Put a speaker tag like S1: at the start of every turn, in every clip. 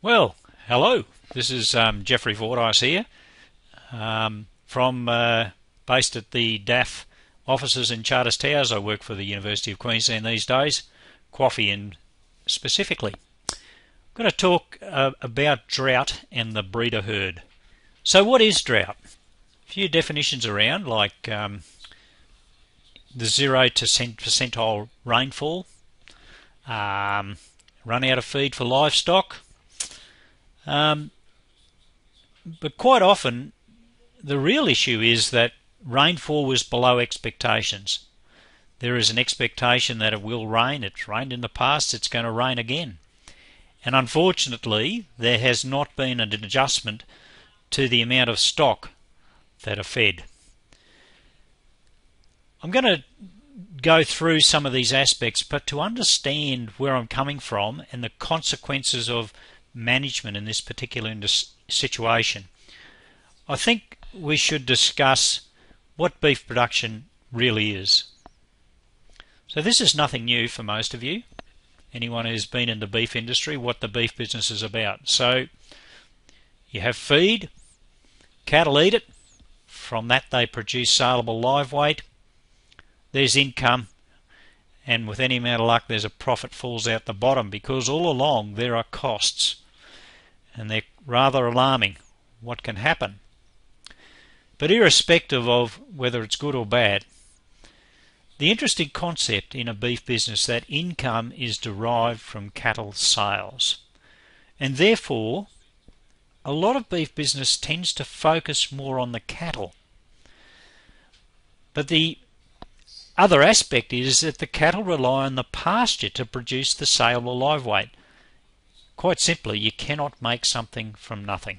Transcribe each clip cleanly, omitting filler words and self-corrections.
S1: Well, hello. This is Geoffrey Fordyce here, based at the DAF offices in Charters Towers. I work for the University of Queensland these days, QAFI and specifically. I'm going to talk about drought and the breeder herd. So what is drought? A few definitions around, like the 0 to percentile rainfall, run out of feed for livestock. But quite often the real issue is that rainfall was below expectations. There is an expectation that it will rain. It's rained in the past, it's going to rain again. And unfortunately there has not been an adjustment to the amount of stock that are fed. I'm going to go through some of these aspects, but to understand where I'm coming from and the consequences of management in this particular situation, I think we should discuss what beef production really is. So this is nothing new for most of you, anyone who's been in the beef industry, what the beef business is about. So you have feed, cattle eat it, from that they produce saleable live weight, there's income, and with any amount of luck there's a profit falls out the bottom, because all along there are costs. And they're rather alarming, what can happen. But irrespective of whether it's good or bad, the interesting concept in a beef business that income is derived from cattle sales. And therefore, a lot of beef business tends to focus more on the cattle. But the other aspect is that the cattle rely on the pasture to produce the saleable live weight. Quite simply, you cannot make something from nothing.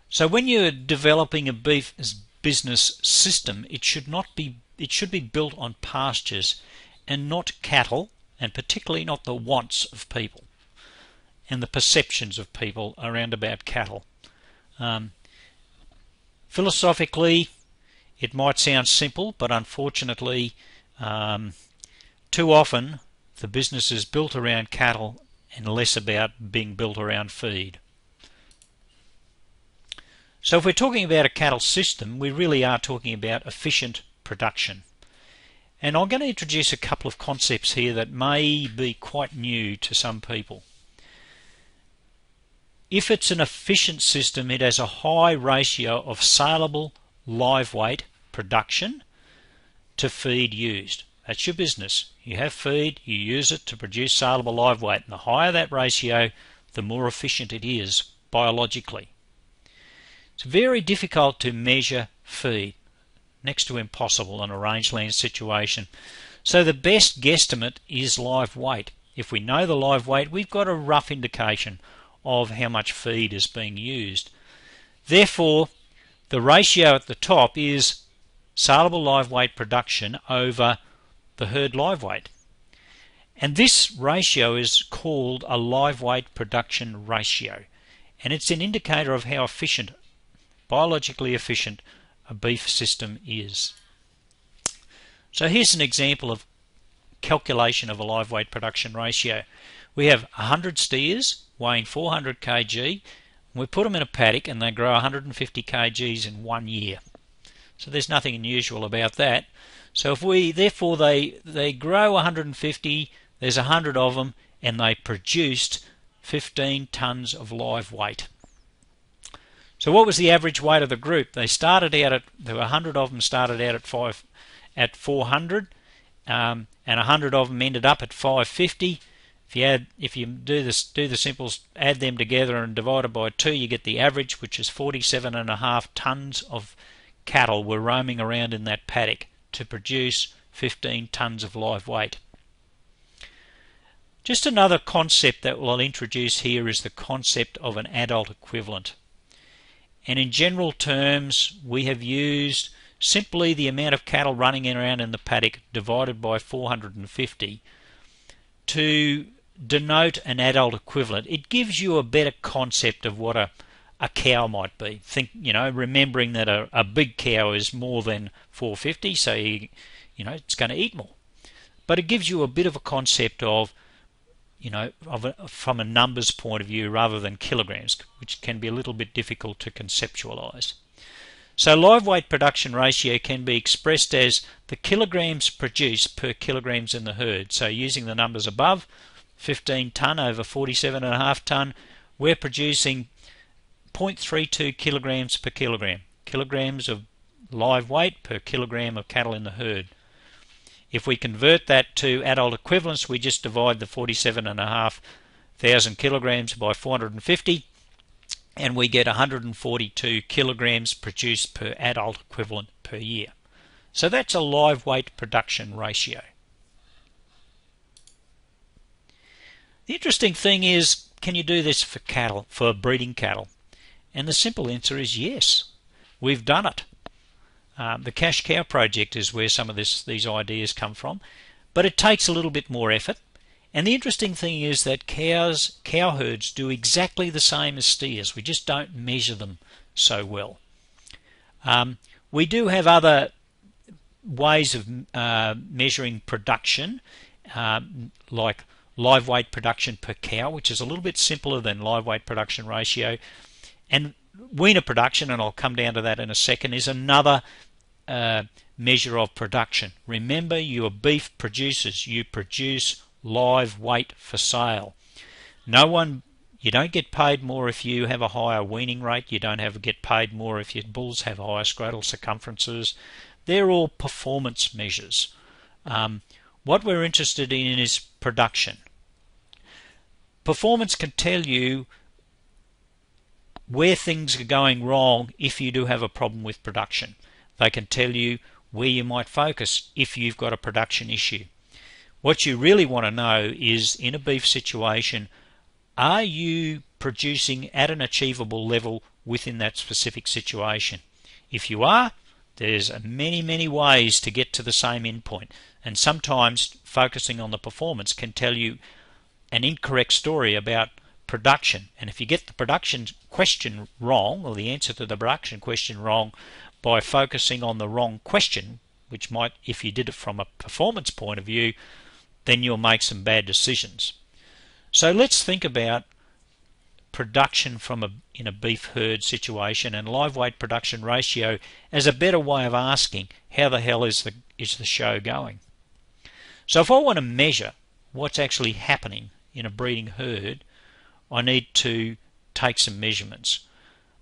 S1: So when you're developing a beef business system, it should be built on pastures and not cattle, and particularly not the wants of people and the perceptions of people around about cattle. Philosophically, it might sound simple, but unfortunately, too often the business is built around cattle and less about being built around feed. So if we're talking about a cattle system, we really are talking about efficient production. And I'm going to introduce a couple of concepts here that may be quite new to some people. If it's an efficient system, it has a high ratio of saleable live weight production to feed used. That's your business. You have feed, you use it to produce saleable live weight. And the higher that ratio, the more efficient it is biologically. It's very difficult to measure feed, next to impossible in a rangeland situation. So the best guesstimate is live weight. If we know the live weight, we've got a rough indication of how much feed is being used. Therefore, the ratio at the top is saleable live weight production over the herd live weight. And this ratio is called a live weight production ratio. And it's an indicator of how efficient, biologically efficient, a beef system is. So here's an example of calculation of a live weight production ratio. We have 100 steers weighing 400 kg. We put them in a paddock and they grow 150 kgs in 1 year. So there's nothing unusual about that. So if therefore they grow 150, there's 100 of them, and they produced 15 tons of live weight. So what was the average weight of the group? There were 100 of them started out at 400, and 100 of them ended up at 550. If you do the simples, add them together and divide it by 2, you get the average, which is 47.5 tons of cattle were roaming around in that paddock to produce 15 tons of live weight. Just another concept that we'll introduce here is the concept of an adult equivalent. And in general terms, we have used simply the amount of cattle running around in the paddock divided by 450 to denote an adult equivalent. It gives you a better concept of what a cow might be. Remembering that a big cow is more than 450, so it's going to eat more. But it gives you a bit of a concept of from a numbers point of view rather than kilograms, which can be a little bit difficult to conceptualize. So live weight production ratio can be expressed as the kilograms produced per kilograms in the herd. So using the numbers above, 15 tonne over 47.5 tonne, we're producing 0.32 kilograms per kilogram. Kilograms of live weight per kilogram of cattle in the herd. If we convert that to adult equivalents, we just divide the 47,500 kilograms by 450, and we get 142 kilograms produced per adult equivalent per year. So that's a live weight production ratio. The interesting thing is, can you do this for cattle, for breeding cattle? And the simple answer is yes. We've done it. The Cash Cow project is where some of these ideas come from, but it takes a little bit more effort. And the interesting thing is that cow herds do exactly the same as steers. We just don't measure them so well. We do have other ways of measuring production, like live weight production per cow, which is a little bit simpler than live weight production ratio. And weaner production, and I'll come down to that in a second, is another measure of production. Remember, you are beef producers. You produce live weight for sale. You don't get paid more if you have a higher weaning rate. You don't get paid more if your bulls have higher scrotal circumferences. They're all performance measures. What we're interested in is production. Performance can tell you where things are going wrong if you do have a problem with production. They can tell you where you might focus if you've got a production issue. What you really want to know is, in a beef situation, are you producing at an achievable level within that specific situation? If you are, there's many ways to get to the same endpoint, and sometimes focusing on the performance can tell you an incorrect story about production. And if you get the production question wrong, or the answer to the production question wrong, by focusing on the wrong question, which might, if you did it from a performance point of view, then you'll make some bad decisions. So let's think about production in a beef herd situation, and live weight production ratio as a better way of asking how the hell is the show going. So if I want to measure what's actually happening in a breeding herd, I need to take some measurements.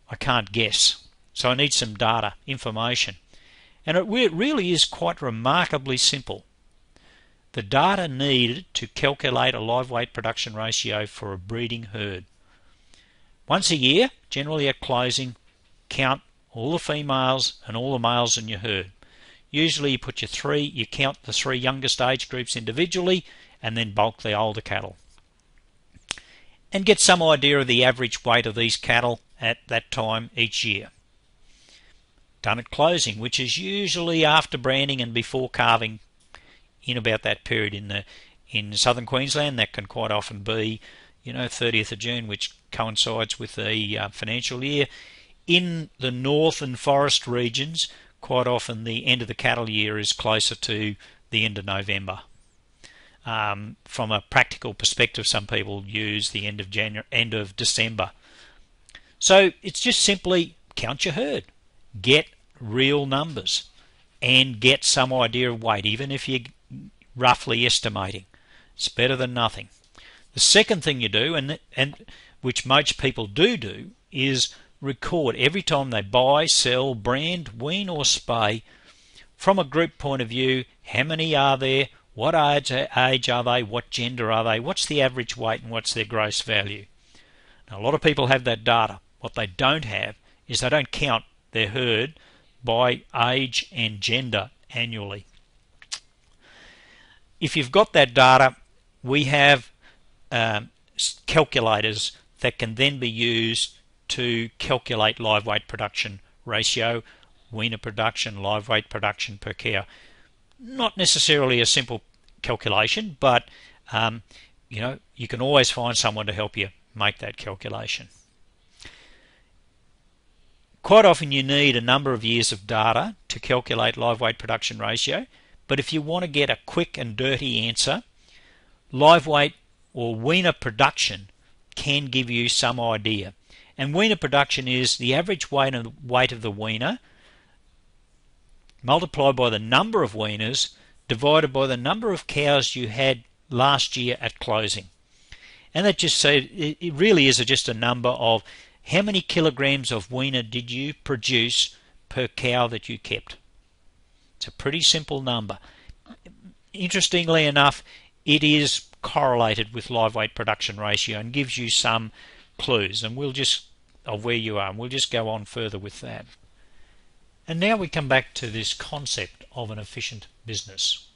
S1: I can't guess. So I need some data, information. And it really is quite remarkably simple. The data needed to calculate a live weight production ratio for a breeding herd. Once a year, generally at closing, count all the females and all the males in your herd. Usually you count the three youngest age groups individually and then bulk the older cattle. And get some idea of the average weight of these cattle at that time each year. Done at closing, which is usually after branding and before calving, in about that period. In southern Queensland, that can quite often be 30th of June, which coincides with the financial year. In the north and forest regions, quite often the end of the cattle year is closer to the end of November. From a practical perspective, some people use the end of December. So it's just simply count your herd, get real numbers, and get some idea of weight, even if you're roughly estimating. It's better than nothing. The second thing you do, and which most people do, is record every time they buy, sell, brand, wean or spay, from a group point of view, how many are there, what age are they, what gender are they, what's the average weight, and what's their gross value. Now, a lot of people have that data. What they don't have is they don't count their herd by age and gender annually. If you've got that data, we have calculators that can then be used to calculate live weight production ratio, weaner production, live weight production per cow. Not necessarily a simple calculation, but you can always find someone to help you make that calculation. Quite often you need a number of years of data to calculate live weight production ratio, but if you want to get a quick and dirty answer, live weight or weaner production can give you some idea. And weaner production is the average weight of the weaner multiplied by the number of weaners divided by the number of cows you had last year at closing. And that just said it really is just a number of how many kilograms of weaner did you produce per cow that you kept. It's a pretty simple number. Interestingly enough, it is correlated with live weight production ratio and gives you some clues, and of where you are, and we'll just go on further with that. And now we come back to this concept of an efficient business.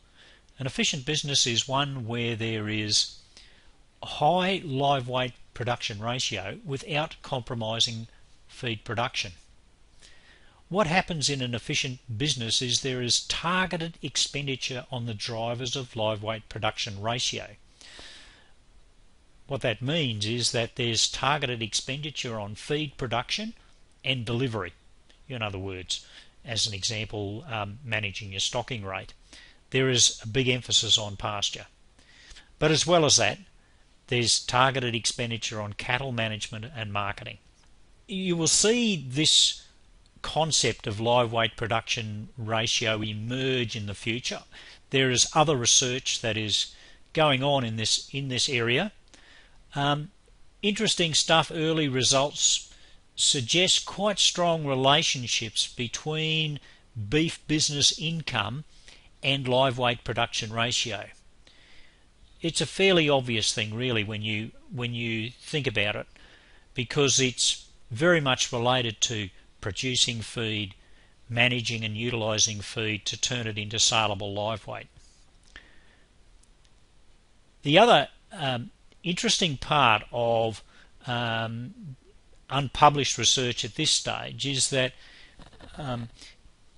S1: An efficient business is one where there is a high live weight production ratio without compromising feed production. What happens in an efficient business is there is targeted expenditure on the drivers of live weight production ratio. What that means is that there's targeted expenditure on feed production and delivery. In other words, as an example, managing your stocking rate. There is a big emphasis on pasture. But as well as that, there's targeted expenditure on cattle management and marketing. You will see this concept of live weight production ratio emerge in the future. There is other research that is going on in this area. Interesting stuff. Early results suggest quite strong relationships between beef business income and live weight production ratio. It's a fairly obvious thing really when you think about it, because it's very much related to producing feed, managing and utilising feed to turn it into saleable live weight. The other interesting part of unpublished research at this stage is that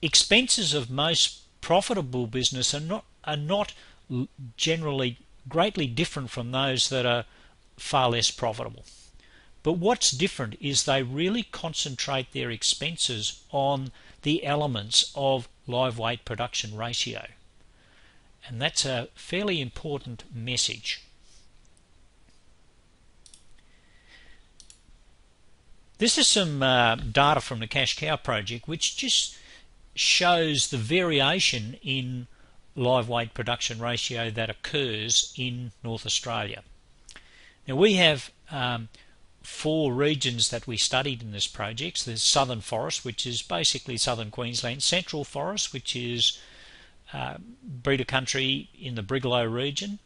S1: expenses of most profitable business are not generally greatly different from those that are far less profitable. But what's different is they really concentrate their expenses on the elements of live weight production ratio. And that's a fairly important message. This is some data from the Cash Cow project which just shows the variation in live weight production ratio that occurs in North Australia. Now we have 4 regions that we studied in this project. There's Southern Forest, which is basically southern Queensland, Central Forest, which is breeder country in the Brigalow region.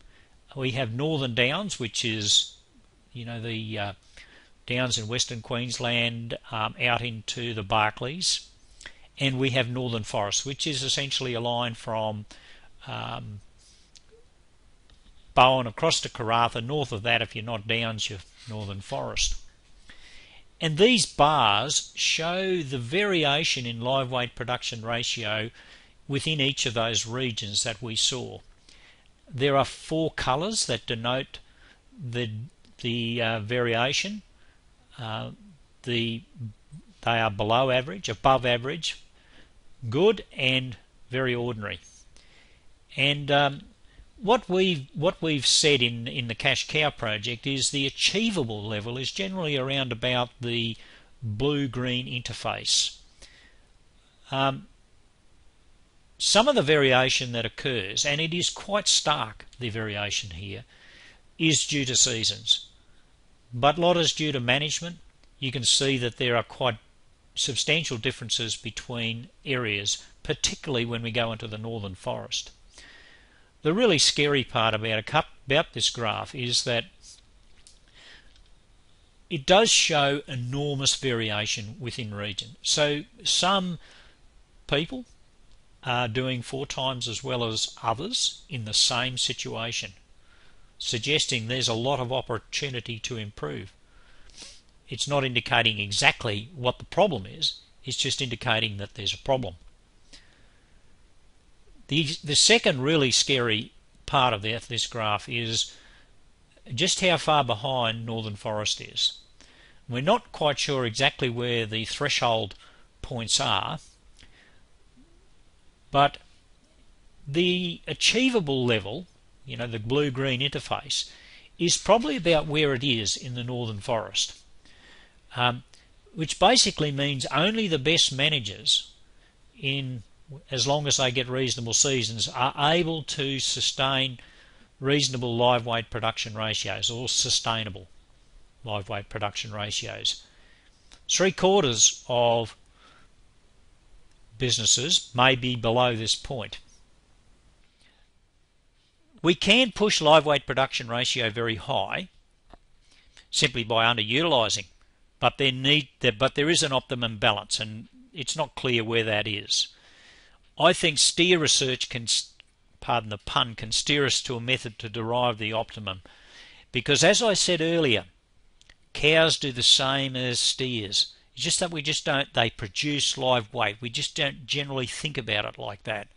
S1: We have Northern Downs, which is the Downs in Western Queensland out into the Barkleys, and we have Northern Forest, which is essentially a line from Bowen across to Karratha. North of that, if you're not Downs, you're Northern Forest. And these bars show the variation in live weight production ratio within each of those regions that we saw. There are 4 colours that denote the variation. They are below average, above average, good, and very ordinary. And what we've said in the Cash Cow project is the achievable level is generally around about the blue-green interface. Some of the variation that occurs, and it is quite stark, the variation here, is due to seasons. But a lot is due to management. You can see that there are quite substantial differences between areas, particularly when we go into the Northern Forest. The really scary part about this graph is that it does show enormous variation within region. So some people are doing 4 times as well as others in the same situation, suggesting there's a lot of opportunity to improve. It's not indicating exactly what the problem is, it's just indicating that there's a problem. The second really scary part of this graph is just how far behind Northern Forest is. We're not quite sure exactly where the threshold points are, but the achievable level, the blue-green interface, is probably about where it is in the northern forest, which basically means only the best managers, as long as they get reasonable seasons, are able to sustain reasonable live weight production ratios, or sustainable live weight production ratios. 3/4 of businesses may be below this point. We can push live weight production ratio very high simply by underutilising, but there is an optimum balance, and it's not clear where that is. I think steer research can, pardon the pun, can steer us to a method to derive the optimum, because as I said earlier, cows do the same as steers. It's just that they produce live weight. We just don't generally think about it like that.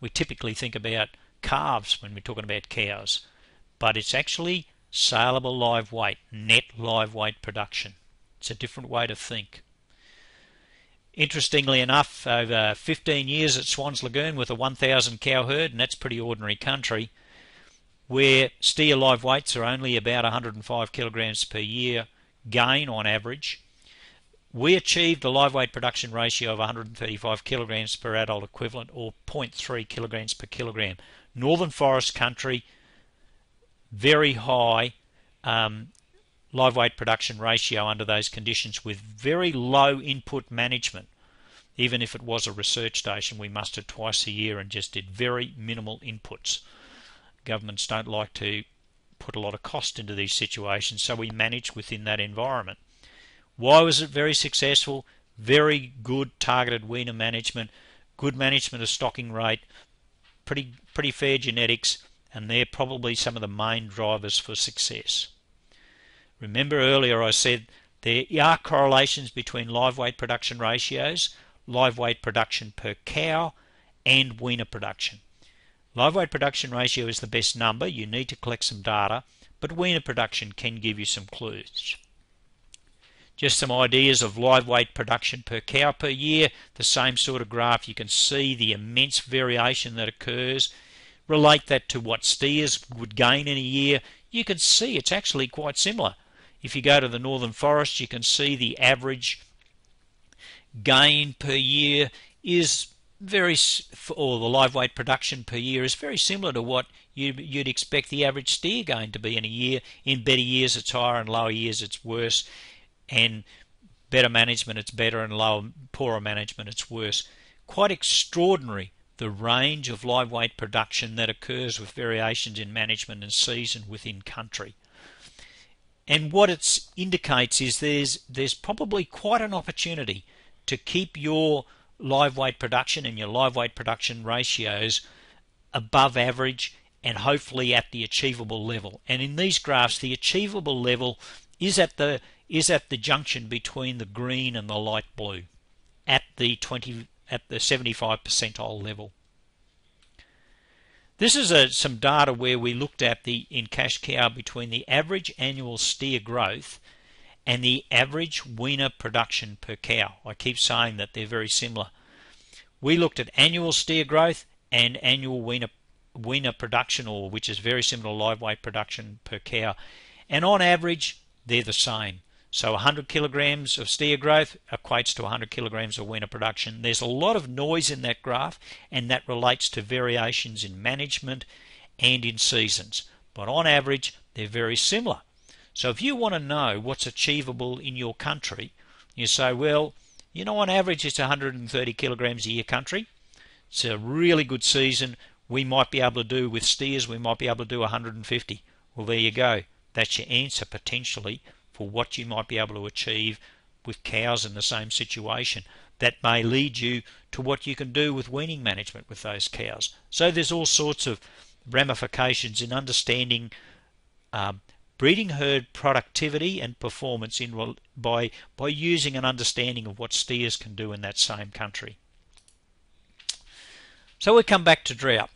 S1: We typically think about calves when we're talking about cows, but it's actually saleable live weight, net live weight production. It's a different way to think. Interestingly enough, over 15 years at Swans Lagoon with a 1,000 cow herd, and that's pretty ordinary country, where steer live weights are only about 105 kilograms per year gain on average, we achieved a live weight production ratio of 135 kilograms per adult equivalent, or 0.3 kilograms per kilogram. Northern forest country, very high live weight production ratio under those conditions, with very low input management. Even if it was a research station, we mustered twice a year and just did very minimal inputs. Governments don't like to put a lot of cost into these situations, so we managed within that environment. Why was it very successful? Very good targeted weaner management, good management of stocking rate, pretty fair genetics, and they're probably some of the main drivers for success. Remember earlier I said there are correlations between live weight production ratios, live weight production per cow, and weaner production. Live weight production ratio is the best number. You need to collect some data, but weaner production can give you some clues. Just some ideas of live weight production per cow per year, the same sort of graph. You can see the immense variation that occurs. Relate that to what steers would gain in a year. You can see it's actually quite similar. If you go to the northern forest, you can see the average gain per year is or the live weight production per year is very similar to what you'd expect the average steer gain to be in a year. In better years it's higher, and lower years it's worse, and better management it's better, and poorer management it's worse. Quite extraordinary, the range of live weight production that occurs with variations in management and season within country. And what it indicates is there's probably quite an opportunity to keep your live weight production and your live weight production ratios above average and hopefully at the achievable level. And in these graphs, the achievable level is at the junction between the green and the light blue, at the 75 percentile level. This is some data where we looked at in cash cow between the average annual steer growth and the average weaner production per cow. I keep saying that they're very similar. We looked at annual steer growth and annual weaner production, which is very similar to live weight production per cow, and on average they're the same. So 100 kilograms of steer growth equates to 100 kilograms of weaner production. There's a lot of noise in that graph, and that relates to variations in management and in seasons. But on average, they're very similar. So if you want to know what's achievable in your country, you say, well, on average it's 130 kilograms a year country. It's a really good season. We might be able to do with steers, we might be able to do 150. Well, there you go. That's your answer potentially for what you might be able to achieve with cows in the same situation. That may lead you to what you can do with weaning management with those cows. So there's all sorts of ramifications in understanding breeding herd productivity and performance by using an understanding of what steers can do in that same country. So we come back to drought.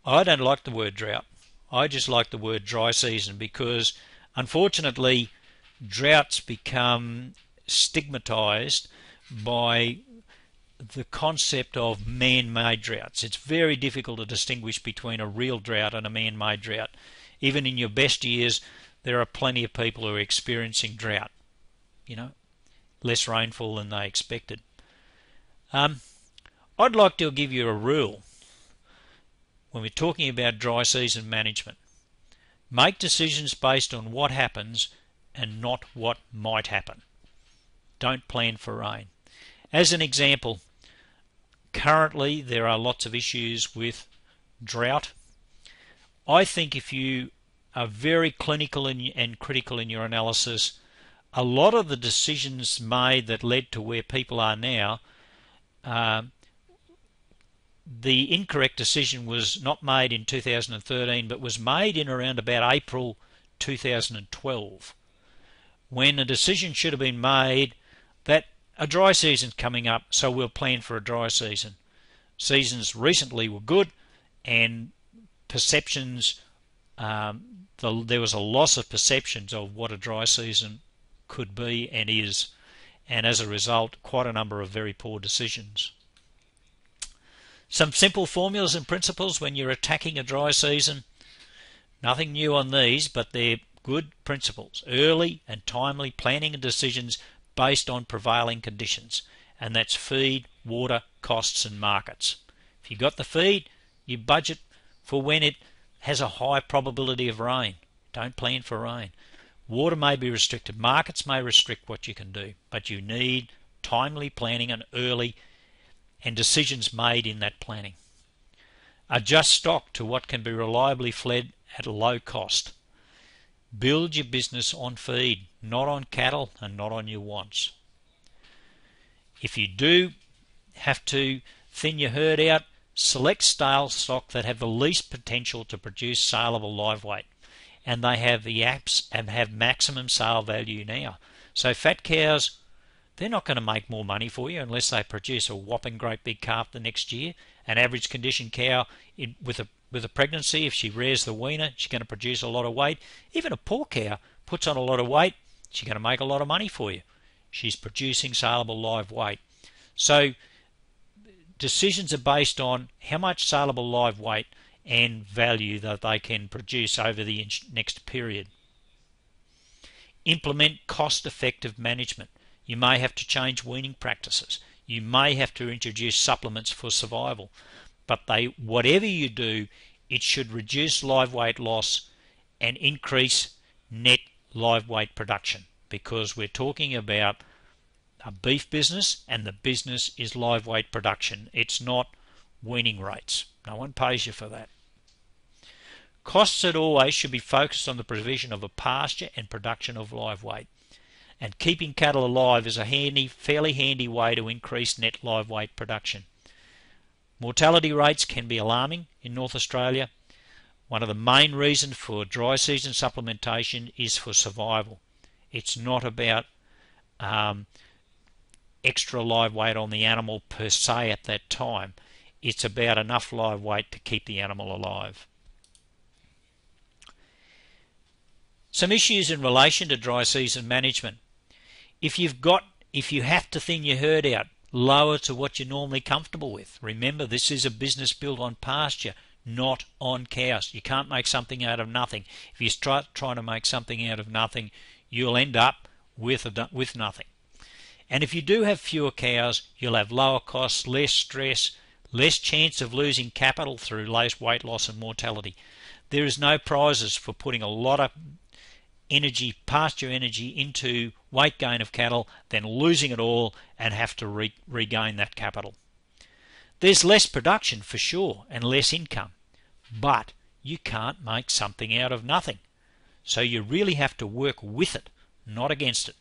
S1: I don't like the word drought. I just like the word dry season, because unfortunately droughts become stigmatized by the concept of man-made droughts. It's very difficult to distinguish between a real drought and a man-made drought. Even in your best years, there are plenty of people who are experiencing drought, less rainfall than they expected. I'd like to give you a rule when we're talking about dry season management. Make decisions based on what happens and not what might happen. Don't plan for rain. As an example, currently there are lots of issues with drought. I think if you are very clinical and critical in your analysis, a lot of the decisions made that led to where people are now, the incorrect decision was not made in 2013 but was made in around about April 2012, when a decision should have been made that a dry season's coming up, so we'll plan for a dry season. Seasons recently were good, and perceptions, there was a loss of perceptions of what a dry season could be and is, and as a result quite a number of very poor decisions. Some simple formulas and principles when you're attacking a dry season. Nothing new on these, but they're good principles. Early and timely planning and decisions based on prevailing conditions, and that's feed, water, costs and markets. If you've got the feed, you budget for when it has a high probability of rain. Don't plan for rain. Water may be restricted, markets may restrict what you can do, but you need timely planning and early and decisions made in that planning. Adjust stock to what can be reliably fed at a low cost. Build your business on feed, not on cattle and not on your wants. If you do have to thin your herd out, select stale stock that have the least potential to produce saleable live weight, and they have the apps and have maximum sale value now. So fat cows, they're not going to make more money for you unless they produce a whopping great big calf the next year. An average condition cow with a pregnancy, if she rears the weaner, she's going to produce a lot of weight. Even a poor cow puts on a lot of weight, she's going to make a lot of money for you. She's producing saleable live weight. So decisions are based on how much saleable live weight and value that they can produce over the next period. Implement cost-effective management. You may have to change weaning practices. You may have to introduce supplements for survival. But whatever you do, it should reduce live weight loss and increase net live weight production, because we're talking about a beef business and the business is live weight production. It's not weaning rates. No one pays you for that. Costs at always should be focused on the provision of a pasture and production of live weight. And keeping cattle alive is a fairly handy way to increase net live weight production. Mortality rates can be alarming in North Australia. One of the main reasons for dry season supplementation is for survival. It's not about extra live weight on the animal per se at that time. It's about enough live weight to keep the animal alive. Some issues in relation to dry season management. If you have to thin your herd out, lower to what you're normally comfortable with. Remember, this is a business built on pasture, not on cows. You can't make something out of nothing. If you start trying to make something out of nothing, you'll end up with nothing. And if you do have fewer cows, you'll have lower costs, less stress, less chance of losing capital through less weight loss and mortality. There is no prizes for putting a lot of energy, pasture energy, into weight gain of cattle, then losing it all and have to regain that capital. There's less production for sure and less income, but you can't make something out of nothing. So you really have to work with it, not against it.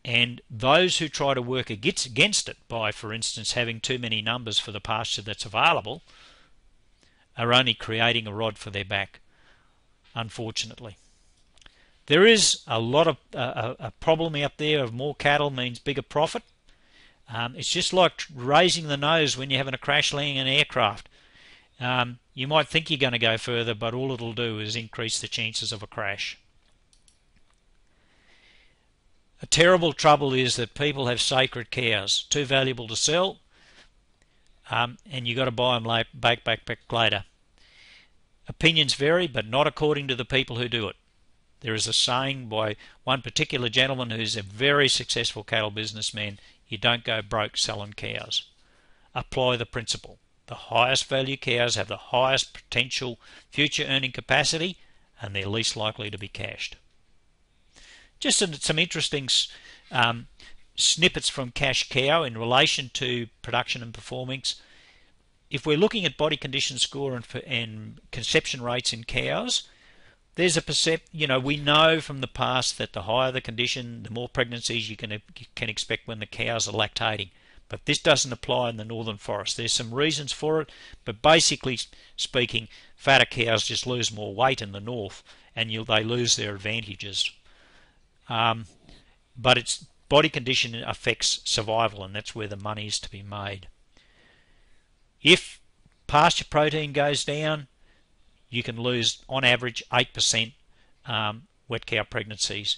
S1: And those who try to work against it by, for instance, having too many numbers for the pasture that's available, are only creating a rod for their back, unfortunately. There is a lot of a problem out there of more cattle means bigger profit. It's just like raising the nose when you're having a crash landing an aircraft. You might think you're going to go further, but all it'll do is increase the chances of a crash. A terrible trouble is that people have sacred cows, too valuable to sell, and you've got to buy them back later. Opinions vary, but not according to the people who do it. There is a saying by one particular gentleman who's a very successful cattle businessman: you don't go broke selling cows. Apply the principle. The highest value cows have the highest potential future earning capacity, and they're least likely to be cashed. Just some interesting snippets from Cash Cow in relation to production and performance. If we're looking at body condition score and conception rates in cows, there's a we know from the past that the higher the condition, the more pregnancies you can expect when the cows are lactating. But this doesn't apply in the northern forest. There's some reasons for it, but basically speaking, fatter cows just lose more weight in the north, and they lose their advantages. But its body condition affects survival, and that's where the money is to be made. If pasture protein goes down, you can lose on average 8% wet cow pregnancies.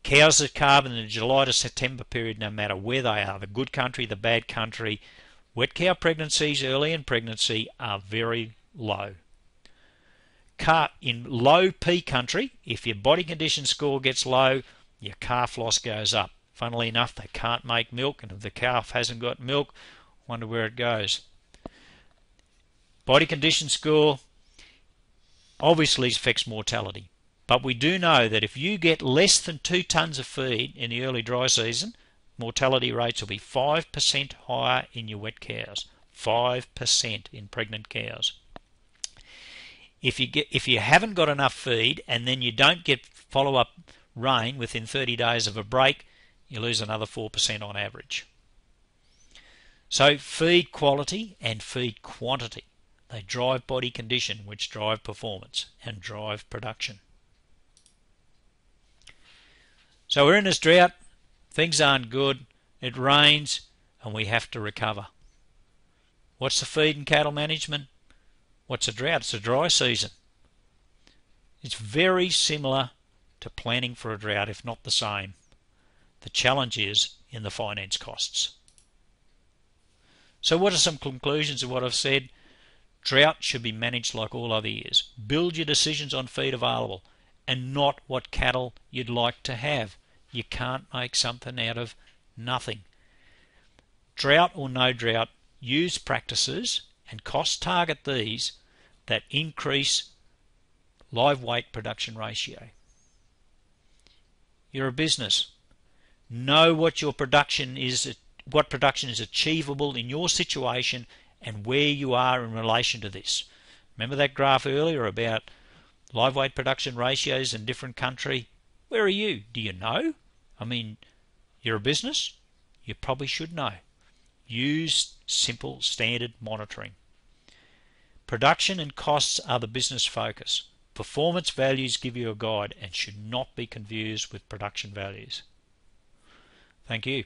S1: Cows that calve in the July to September period, no matter where they are, the good country, the bad country, wet cow pregnancies early in pregnancy are very low. In low P country, if your body condition score gets low, your calf loss goes up. Funnily enough, they can't make milk, and if the calf hasn't got milk, wonder where it goes. Body condition score obviously affects mortality, but we do know that if you get less than 2 tonnes of feed in the early dry season, mortality rates will be 5% higher in your wet cows. 5% in pregnant cows. If you haven't got enough feed and then you don't get follow-up rain within 30 days of a break, you lose another 4% on average. So feed quality and feed quantity, they drive body condition, which drive performance and drive production. So we're in this drought, things aren't good, it rains, and we have to recover. What's the feed and cattle management? What's a drought? It's a dry season. It's very similar to planning for a drought, if not the same. The challenge is in the finance costs. So what are some conclusions of what I've said? Drought should be managed like all other years. Build your decisions on feed available and not what cattle you'd like to have. You can't make something out of nothing. Drought or no drought, use practices and cost target these that increase live weight production ratio. You're a business. Know what your production is, what production is achievable in your situation and where you are in relation to this. Remember that graph earlier about live weight production ratios in different country? Where are you? Do you know? I mean, you're a business. You probably should know. Use simple standard monitoring. Production and costs are the business focus. Performance values give you a guide and should not be confused with production values. Thank you.